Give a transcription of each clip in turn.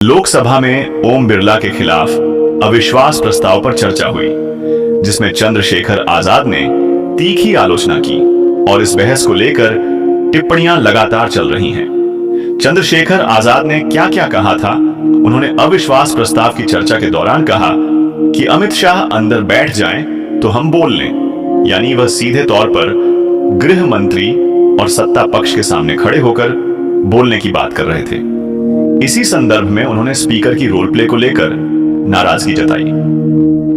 लोकसभा में ओम बिरला के खिलाफ अविश्वास प्रस्ताव पर चर्चा हुई, जिसमें चंद्रशेखर आजाद ने तीखी आलोचना की और इस बहस को लेकर टिप्पणियां लगातार चल रही हैं। चंद्रशेखर आजाद ने क्या क्या कहा था? उन्होंने अविश्वास प्रस्ताव की चर्चा के दौरान कहा कि अमित शाह अंदर बैठ जाएं तो हम बोल लें, यानी वह सीधे तौर पर गृह मंत्री और सत्ता पक्ष के सामने खड़े होकर बोलने की बात कर रहे थे। इसी संदर्भ में उन्होंने स्पीकर की रोल प्ले को लेकर नाराजगी जताई।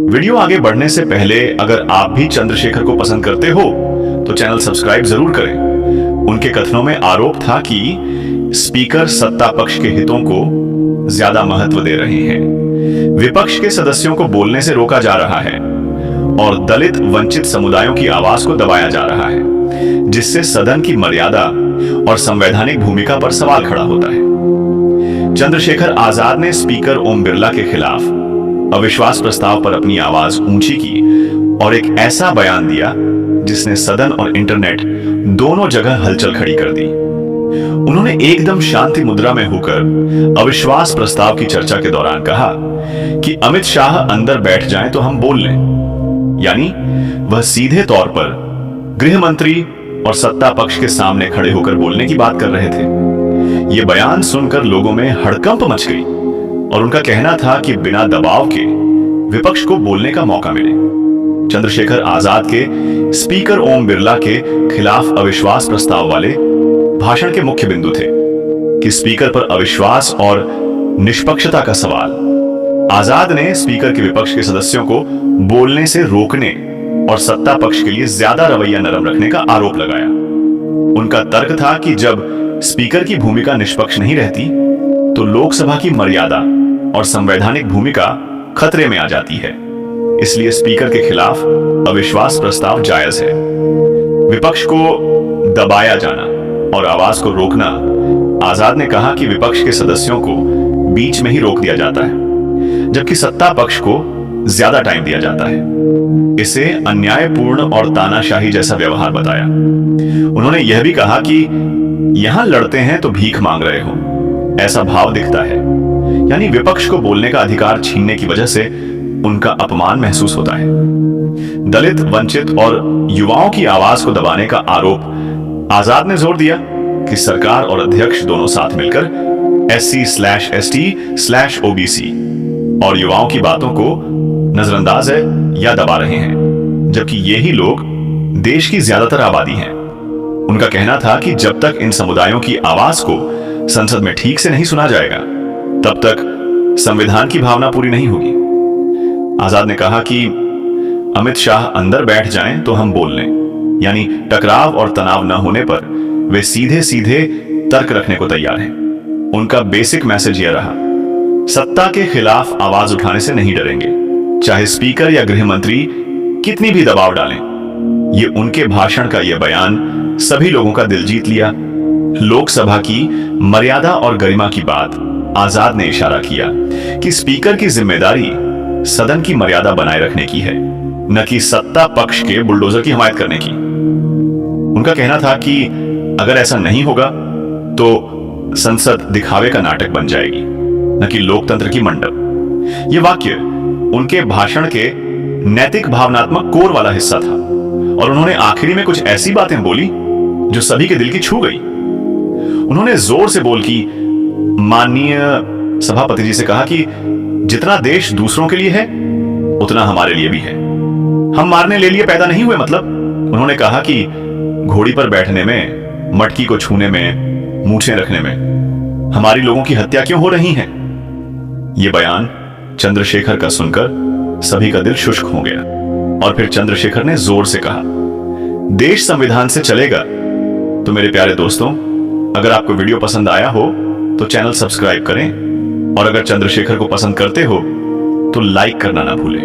वीडियो आगे बढ़ने से पहले अगर आप भी चंद्रशेखर को पसंद करते हो तो चैनल सब्सक्राइब जरूर करें। उनके कथनों में आरोप था कि स्पीकर सत्ता पक्ष के हितों को ज्यादा महत्व दे रहे हैं, विपक्ष के सदस्यों को बोलने से रोका जा रहा है और दलित वंचित समुदायों की आवाज को दबाया जा रहा है, जिससे सदन की मर्यादा और संवैधानिक भूमिका पर सवाल खड़ा होता है। चंद्रशेखर आजाद ने स्पीकर ओम बिरला के खिलाफ अविश्वास प्रस्ताव पर अपनी आवाज ऊंची की और एक ऐसा बयान दिया जिसने सदन और इंटरनेट दोनों जगह हलचल खड़ी कर दी। उन्होंने एकदम शांति मुद्रा में होकर अविश्वास प्रस्ताव की चर्चा के दौरान कहा कि अमित शाह अंदर बैठ जाएं तो हम बोल लें, यानी वह सीधे तौर पर गृह मंत्री और सत्ता पक्ष के सामने खड़े होकर बोलने की बात कर रहे थे। यह बयान सुनकर लोगों में हड़कंप मच गई और उनका कहना था कि बिना दबाव के विपक्ष को बोलने का मौका मिले। चंद्रशेखर आजाद के स्पीकर ओम बिरला के खिलाफ अविश्वास प्रस्ताव वाले भाषण के मुख्य बिंदु थे कि स्पीकर पर अविश्वास और निष्पक्षता का सवाल। आजाद ने स्पीकर के विपक्ष के सदस्यों को बोलने से रोकने और सत्ता पक्ष के लिए ज्यादा रवैया नरम रखने का आरोप लगाया। उनका तर्क था कि जब स्पीकर की भूमिका निष्पक्ष नहीं रहती तो लोकसभा की मर्यादा और संवैधानिक भूमिका खतरे में आ जाती है, इसलिए स्पीकर के खिलाफ अविश्वास प्रस्ताव जायज है। विपक्ष को दबाया जाना और आवाज को रोकना, आजाद ने कहा कि विपक्ष के सदस्यों को बीच में ही रोक दिया जाता है, जबकि सत्ता पक्ष को ज्यादा टाइम दिया जाता है। इसे अन्यायपूर्ण और तानाशाही जैसा व्यवहार बताया। उन्होंने यह भी कहा कि यहां लड़ते हैं तो भीख मांग रहे हो, ऐसा भाव दिखता है, यानी विपक्ष को बोलने का अधिकार छीनने की वजह से उनका अपमान महसूस होता है। दलित, वंचित और युवाओं की आवाज को दबाने का आरोप आजाद ने जोर दिया कि सरकार और अध्यक्ष दोनों साथ मिलकर SC/ST/OBC और युवाओं की बातों को नजरअंदाज है या दबा रहे हैं, जबकि यही लोग देश की ज्यादातर आबादी हैं। उनका कहना था कि जब तक इन समुदायों की आवाज को संसद में ठीक से नहीं सुना जाएगा, तब तक संविधान की भावना पूरी नहीं होगी। आजाद ने कहा कि अमित शाह अंदर बैठ जाएं तो हम बोल लें, यानी टकराव और तनाव न होने पर वे सीधे सीधे तर्क रखने को तैयार हैं। उनका बेसिक मैसेज यह रहा, सत्ता के खिलाफ आवाज उठाने से नहीं डरेंगे, चाहे स्पीकर या गृह मंत्री कितनी भी दबाव डालें। ये उनके भाषण का यह बयान सभी लोगों का दिल जीत लिया। लोकसभा की मर्यादा और गरिमा की बात आजाद ने इशारा किया कि स्पीकर की जिम्मेदारी सदन की मर्यादा बनाए रखने की है, न कि सत्ता पक्ष के बुलडोजर की हिमायत करने की। उनका कहना था कि अगर ऐसा नहीं होगा तो संसद दिखावे का नाटक बन जाएगी, न कि लोकतंत्र की मंडप। यह वाक्य उनके भाषण के नैतिक भावनात्मक कोर वाला हिस्सा था और उन्होंने आखिरी में कुछ ऐसी बातें बोली जो सभी के दिल की छू गई। उन्होंने जोर से बोल की माननीय सभापति जी से कहा कि जितना देश दूसरों के लिए है उतना हमारे लिए भी है, हम मारने ले लिए पैदा नहीं हुए। मतलब उन्होंने कहा कि घोड़ी पर बैठने में, मटकी को छूने में, मूछें रखने में हमारी लोगों की हत्या क्यों हो रही है। यह बयान चंद्रशेखर का सुनकर सभी का दिल शुष्क हो गया और फिर चंद्रशेखर ने जोर से कहा, देश संविधान से चलेगा। तो मेरे प्यारे दोस्तों, अगर आपको वीडियो पसंद आया हो तो चैनल सब्सक्राइब करें और अगर चंद्रशेखर को पसंद करते हो तो लाइक करना ना भूलें।